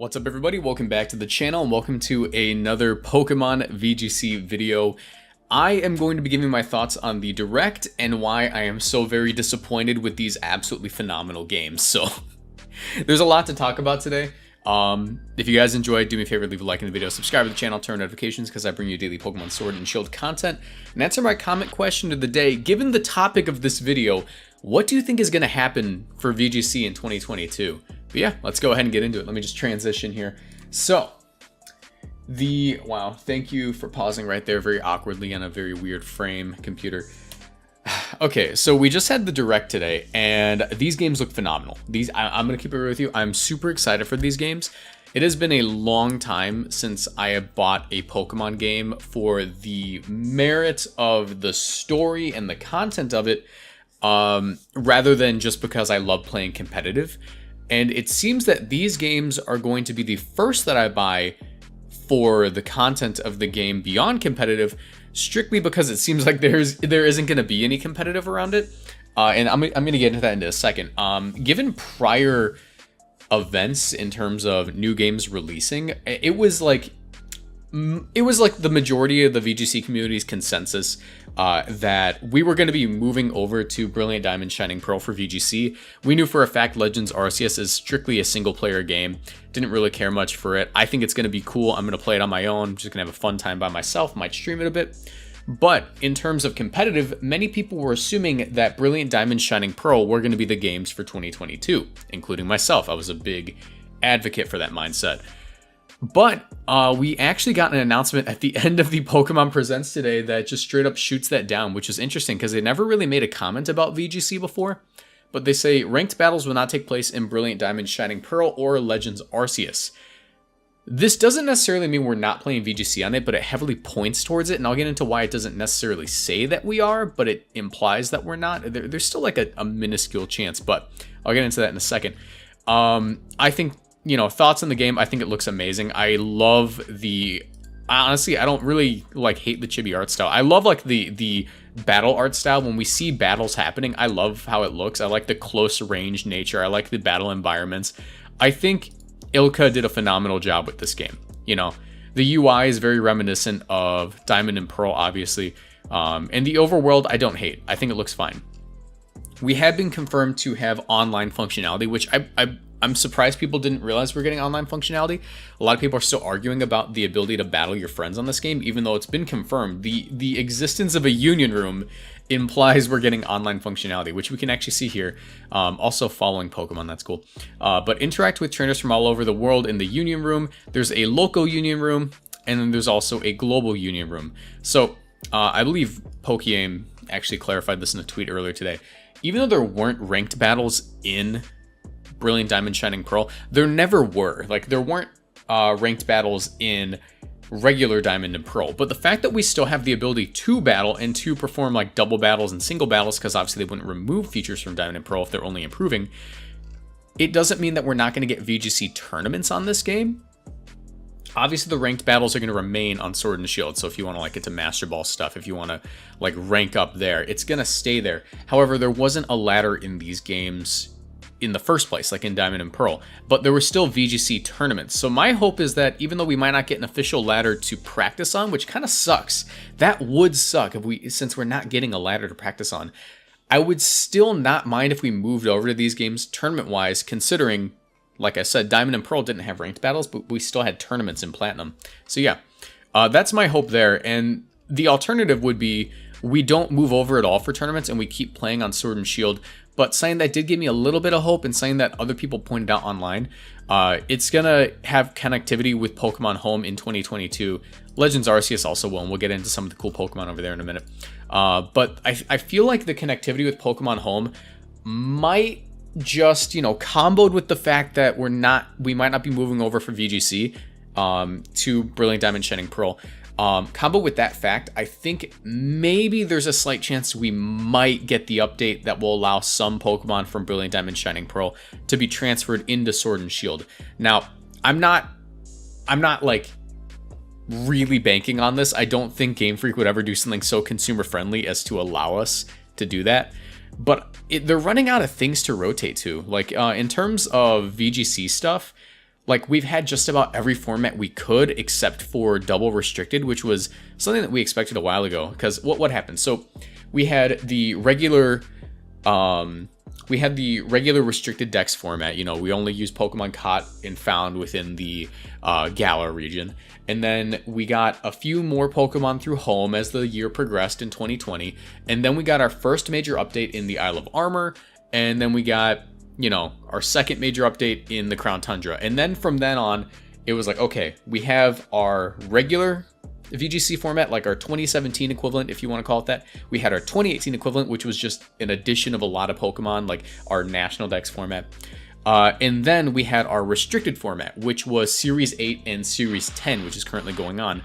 What's up everybody, welcome back to the channel and welcome to another Pokemon VGC video. I am going to be giving my thoughts on the Direct and why I am so very disappointed with these absolutely phenomenal games. So there's a lot to talk about today. If you guys enjoyed, do me a favor, leave a like in the video, subscribe to the channel, turn on notifications because I bring you daily Pokemon Sword and Shield content, and answer my comment question of the day. Given the topic of this video, what do you think is going to happen for VGC in 2022? But yeah, let's go ahead and get into it. Let me just transition here. So, wow, thank you for pausing right there very awkwardly on a very weird frame, computer. Okay, so we just had the Direct today, and these games look phenomenal. I'm going to keep it real with you. I'm super excited for these games. It has been a long time since I have bought a Pokemon game for the merit of the story and the content of it, rather than just because I love playing competitive. And it seems that these games are going to be the first that I buy for the content of the game beyond competitive, strictly because it seems like there isn't going to be any competitive around it. And I'm going to get into that in a second. Given prior events in terms of new games releasing, it was like the majority of the VGC community's consensus that we were going to be moving over to Brilliant Diamond Shining Pearl for VGC. We knew for a fact Legends Arceus is strictly a single player game. Didn't really care much for it. I think it's going to be cool. I'm going to play it on my own. I'm just going to have a fun time by myself. Might stream it a bit. But in terms of competitive, many people were assuming that Brilliant Diamond Shining Pearl were going to be the games for 2022, including myself. I was a big advocate for that mindset. But we actually got an announcement at the end of the Pokemon Presents today that just straight up shoots that down, which is interesting because they never really made a comment about VGC before. But they say ranked battles will not take place in Brilliant Diamond Shining Pearl or Legends Arceus. This doesn't necessarily mean we're not playing VGC on it, but it heavily points towards it. And I'll get into why it doesn't necessarily say that we are, but it implies that we're not. There's still like a minuscule chance, but I'll get into that in a second. I think, thoughts on the game, I think it looks amazing. I love honestly, I don't really hate the chibi art style. I love the battle art style. When we see battles happening, I love how it looks. I like the close range nature. I like the battle environments. I think Ilka did a phenomenal job with this game. The UI is very reminiscent of Diamond and Pearl, obviously. And the overworld, I don't hate. I think it looks fine. We have been confirmed to have online functionality, which I'm surprised people didn't realize we're getting online functionality. A lot of people are still arguing about the ability to battle your friends on this game, even though it's been confirmed. The existence of a union room implies we're getting online functionality, which we can actually see here. Also following Pokemon, that's cool. But interact with trainers from all over the world in the union room. There's a local union room, and then there's also a global union room. So I believe Pokeaim actually clarified this in a tweet earlier today. Even though there weren't ranked battles in Brilliant Diamond Shining Pearl, there never were. There weren't ranked battles in regular Diamond and Pearl. But the fact that we still have the ability to battle and to perform double battles and single battles, because obviously they wouldn't remove features from Diamond and Pearl if they're only improving, it doesn't mean that we're not going to get VGC tournaments on this game. Obviously, the ranked battles are going to remain on Sword and Shield, so if you want to get to Master Ball stuff, if you want to rank up there, it's going to stay there. However, there wasn't a ladder in these games in the first place, like in Diamond and Pearl, but there were still VGC tournaments. So my hope is that even though we might not get an official ladder to practice on, which kind of sucks, that would suck since we're not getting a ladder to practice on, I would still not mind if we moved over to these games tournament-wise, considering, like I said, Diamond and Pearl didn't have ranked battles, but we still had tournaments in Platinum. So yeah, that's my hope there. And the alternative would be we don't move over at all for tournaments and we keep playing on Sword and Shield. But something that did give me a little bit of hope, and something that other people pointed out online, it's going to have connectivity with Pokemon Home in 2022. Legends Arceus also will, and we'll get into some of the cool Pokemon over there in a minute. But I feel like the connectivity with Pokemon Home might just, comboed with the fact that we might not be moving over for VGC to Brilliant Diamond Shining Pearl. Combo with that fact, I think maybe there's a slight chance we might get the update that will allow some Pokemon from Brilliant Diamond Shining Pearl to be transferred into Sword and Shield. Now, I'm not really banking on this. I don't think Game Freak would ever do something so consumer friendly as to allow us to do that. But they're running out of things to rotate to. In terms of VGC stuff, Like, we've had just about every format we could except for double restricted, which was something that we expected a while ago. Because what happened? So we had the regular restricted dex format. You know, we only use Pokemon caught and found within the Galar region. And then we got a few more Pokemon through home as the year progressed in 2020. And then we got our first major update in the Isle of Armor. And then we got, you know, our second major update in the Crown Tundra. And then from then on, it was like, okay, we have our regular VGC format, like our 2017 equivalent, if you want to call it that. We had our 2018 equivalent, which was just an addition of a lot of Pokemon, like our National Dex format. And then we had our restricted format, which was Series 8 and Series 10, which is currently going on.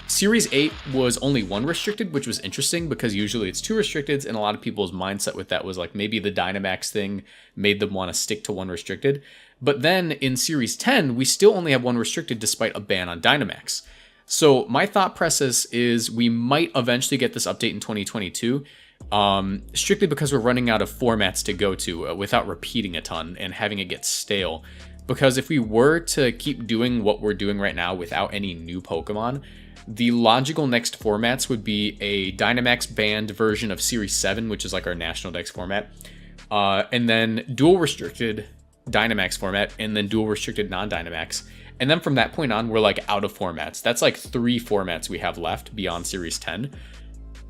Series 8 was only one restricted, which was interesting because usually it's two restricteds, and a lot of people's mindset with that was like maybe the Dynamax thing made them want to stick to one restricted. But then in Series 10, we still only have one restricted despite a ban on Dynamax. So my thought process is we might eventually get this update in 2022, strictly because we're running out of formats to go to without repeating a ton and having it get stale. Because if we were to keep doing what we're doing right now without any new Pokemon, the logical next formats would be a Dynamax banned version of Series 7, which is like our National Dex format, and then dual restricted Dynamax format, and then dual restricted non-Dynamax. And then from that point on, we're like out of formats. That's like 3 formats we have left beyond Series 10.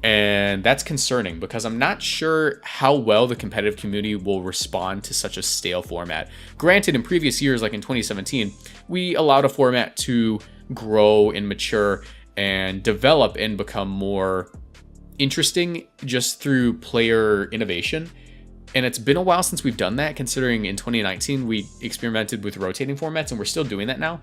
And that's concerning because I'm not sure how well the competitive community will respond to such a stale format. Granted, in previous years, like in 2017, we allowed a format to grow and mature and develop and become more interesting just through player innovation. And it's been a while since we've done that, considering in 2019 we experimented with rotating formats, and we're still doing that now.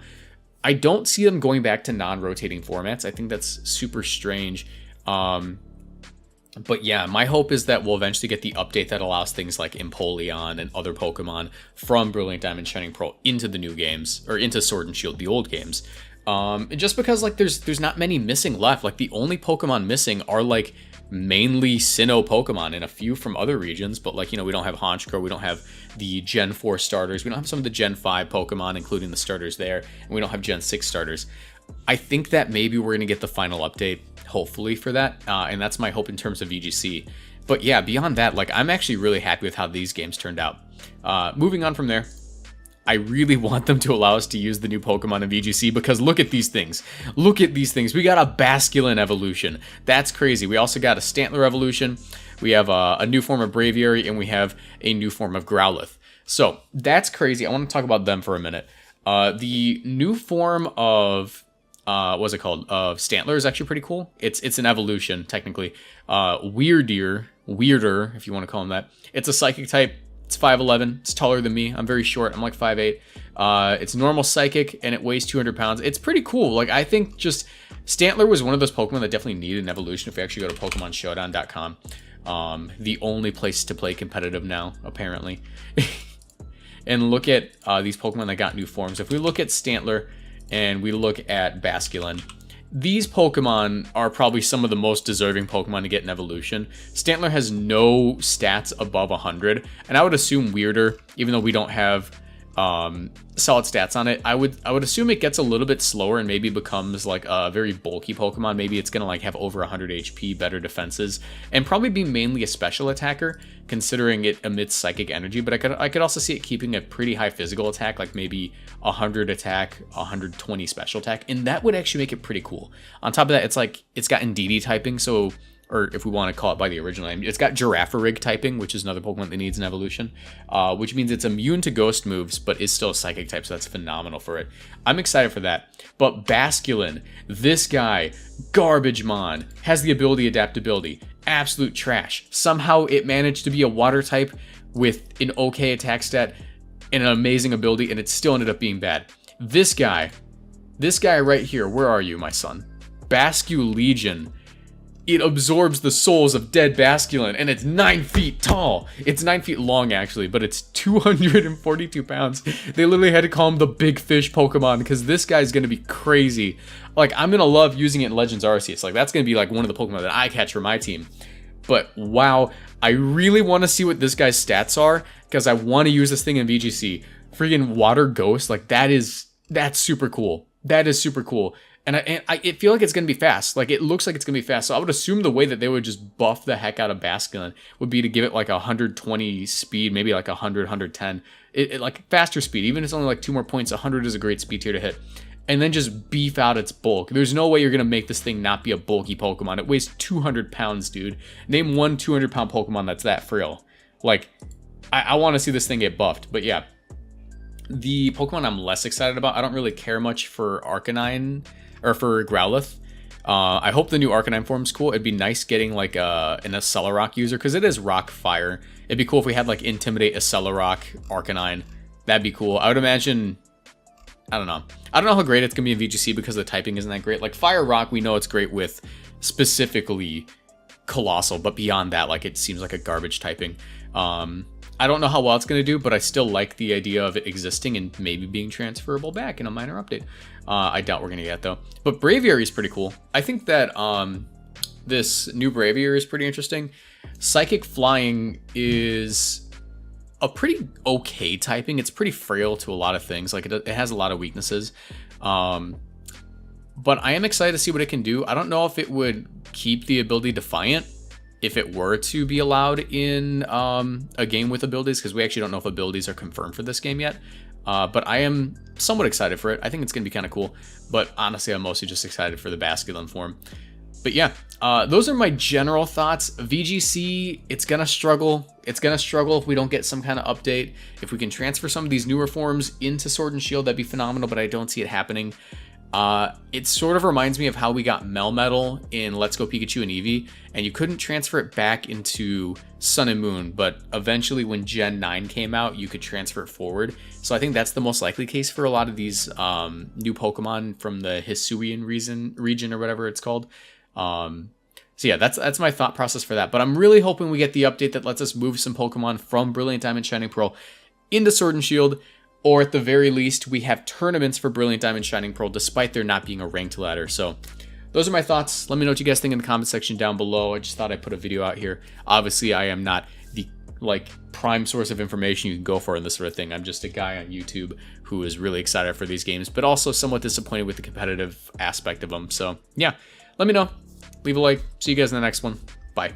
I don't see them going back to non-rotating formats. I think that's super strange. But yeah, my hope is that we'll eventually get the update that allows things like Empoleon and other Pokemon from Brilliant Diamond Shining Pearl into the new games, or into Sword and Shield, the old games. Just because like there's not many missing left. Like the only Pokemon missing are like mainly Sinnoh Pokemon and a few from other regions, but like, you know, we don't have Honchkrow, we don't have the Gen 4 starters, we don't have some of the Gen 5 Pokemon, including the starters there, and we don't have Gen 6 starters. I think that maybe we're going to get the final update, hopefully, for that, and that's my hope in terms of VGC. But yeah, beyond that, like, I'm actually really happy with how these games turned out. Moving on from there, I really want them to allow us to use the new Pokemon in VGC because look at these things. Look at these things. We got a Basculin evolution. That's crazy. We also got a Stantler evolution. We have a new form of Braviary, and we have a new form of Growlithe. So that's crazy. I want to talk about them for a minute. The new form of what's it called? Stantler is actually pretty cool. It's an evolution technically. Weirder, if you want to call him that. It's a Psychic type. It's 5'11". It's taller than me. I'm very short. I'm like 5'8". It's normal Psychic, and it weighs 200 pounds. It's pretty cool. Like, I think just Stantler was one of those Pokemon that definitely needed an evolution. If we actually go to PokemonShowdown.com, the only place to play competitive now, apparently. And look at these Pokemon that got new forms. If we look at Stantler and we look at Basculin, these Pokemon are probably some of the most deserving Pokemon to get an evolution. Stantler has no stats above 100, and I would assume Weirder, even though we don't have solid stats on it, I would assume it gets a little bit slower and maybe becomes like a very bulky Pokemon. Maybe it's gonna like have over 100 HP, better defenses, and probably be mainly a special attacker, considering it emits psychic energy. But I could also see it keeping a pretty high physical attack, like maybe 100 attack, 120 special attack, and that would actually make it pretty cool. On top of that, it's got Indeedee typing, so, or if we want to call it by the original name, it's got Girafarig typing, which is another Pokemon that needs an evolution, which means it's immune to ghost moves, but is still a psychic type, so that's phenomenal for it. I'm excited for that. But Basculin, this guy, Garbage-Mon, has the ability adaptability. Absolute trash. Somehow it managed to be a water type with an okay attack stat and an amazing ability, and it still ended up being bad. This guy right here, where are you, my son? Basculegion. It absorbs the souls of dead Basculin, and it's 9 feet tall. It's 9 feet long, actually, but it's 242 pounds. They literally had to call him the Big Fish Pokemon, because this guy's going to be crazy. Like, I'm going to love using it in Legends Arceus. Like, that's going to be, like, one of the Pokemon that I catch for my team. But, wow, I really want to see what this guy's stats are, because I want to use this thing in VGC. Freaking water ghost, like that's super cool. That is super cool. And I feel like it's going to be fast. Like, it looks like it's going to be fast. So I would assume the way that they would just buff the heck out of Basculin would be to give it like 120 speed, maybe like 100, 110. Like faster speed. Even if it's only like 2 more points, 100 is a great speed tier to hit. And then just beef out its bulk. There's no way you're going to make this thing not be a bulky Pokemon. It weighs 200 pounds, dude. Name one 200-pound Pokemon that's that frail. Like, I want to see this thing get buffed. But yeah, the Pokemon I'm less excited about, I don't really care much for Arcanine, or for Growlithe. I hope the new Arcanine form's cool. It'd be nice getting like an Accelerock user, because it is Rock Fire. It'd be cool if we had like Intimidate, Accelerock, Arcanine. That'd be cool. I would imagine, I don't know how great it's gonna be in VGC because the typing isn't that great. Like Fire Rock, we know it's great with specifically Colossal, but beyond that, like, it seems like a garbage typing. I don't know how well it's going to do, but I still like the idea of it existing and maybe being transferable back in a minor update. I doubt we're going to get it, though. But Braviary is pretty cool. I think that this new Braviary is pretty interesting. Psychic Flying is a pretty okay typing. It's pretty frail to a lot of things. Like, it has a lot of weaknesses. But I am excited to see what it can do. I don't know if it would keep the ability Defiant if it were to be allowed in a game with abilities, because we actually don't know if abilities are confirmed for this game yet. But I am somewhat excited for it. I think it's going to be kind of cool. But honestly, I'm mostly just excited for the Basculin form. But yeah, those are my general thoughts. VGC, it's going to struggle. It's going to struggle if we don't get some kind of update. If we can transfer some of these newer forms into Sword and Shield, that'd be phenomenal, but I don't see it happening. It sort of reminds me of how we got Melmetal in Let's Go Pikachu and Eevee, and you couldn't transfer it back into Sun and Moon, but eventually when Gen 9 came out, you could transfer it forward. So I think that's the most likely case for a lot of these new Pokemon from the Hisuian region or whatever it's called. So yeah, that's my thought process for that. But I'm really hoping we get the update that lets us move some Pokemon from Brilliant Diamond Shining Pearl into Sword and Shield. Or at the very least, we have tournaments for Brilliant Diamond Shining Pearl, despite there not being a ranked ladder. So those are my thoughts. Let me know what you guys think in the comment section down below. I just thought I'd put a video out here. Obviously, I am not the prime source of information you can go for in this sort of thing. I'm just a guy on YouTube who is really excited for these games, but also somewhat disappointed with the competitive aspect of them. So yeah, let me know. Leave a like. See you guys in the next one. Bye.